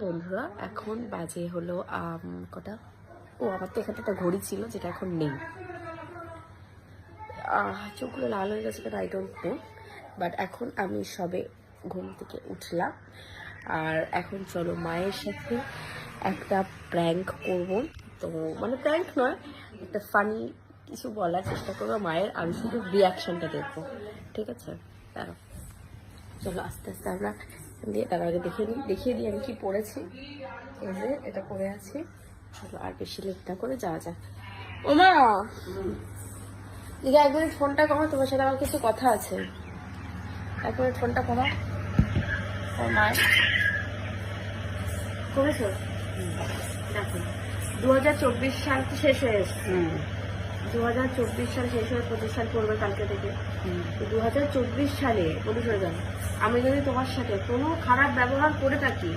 বন্ধুরা এখন বাজে হলো কটা, ও আমার তো এখানে একটা ঘড়ি ছিল যেটা এখন নেই। চোখগুলো লাল হয়ে গেছে কেন আই ডোন্ট নো, বাট এখন আমি সবে ঘুম থেকে উঠলাম। আর এখন চলো মায়ের সাথে একটা প্র্যাঙ্ক করব। তো মানে প্র্যাঙ্ক নয়, একটা ফানি কিছু বলার চেষ্টা করবো মায়ের, আমি শুধু রিয়াকশনটা দেখবো, ঠিক আছে? দাঁড়াও, চলো আস্তে আস্তে আমরা দিয়ে তার আগে দেখিয়ে দিই আমি কি পড়েছি। এই যে এটা পরে আছি, চলো আর বেশি লেট না করে যাওয়া যাক। ওমা দিদি, এক মিনিট ফোনটা কমা, তোমার সাথে আমার কিছু কথা আছে। এক মিনিট ফোনটা কমা। ও মায় কমেছো? দেখো 2024 সাল তো শেষ হয়ে এসছে। 2024 সাল শেষ হয়ে 25 সাল পড়বে কালকে থেকে। 2024 সালে বলি চলে যান, আমি যদি তোমার সাথে কোনো খারাপ ব্যবহার করে থাকি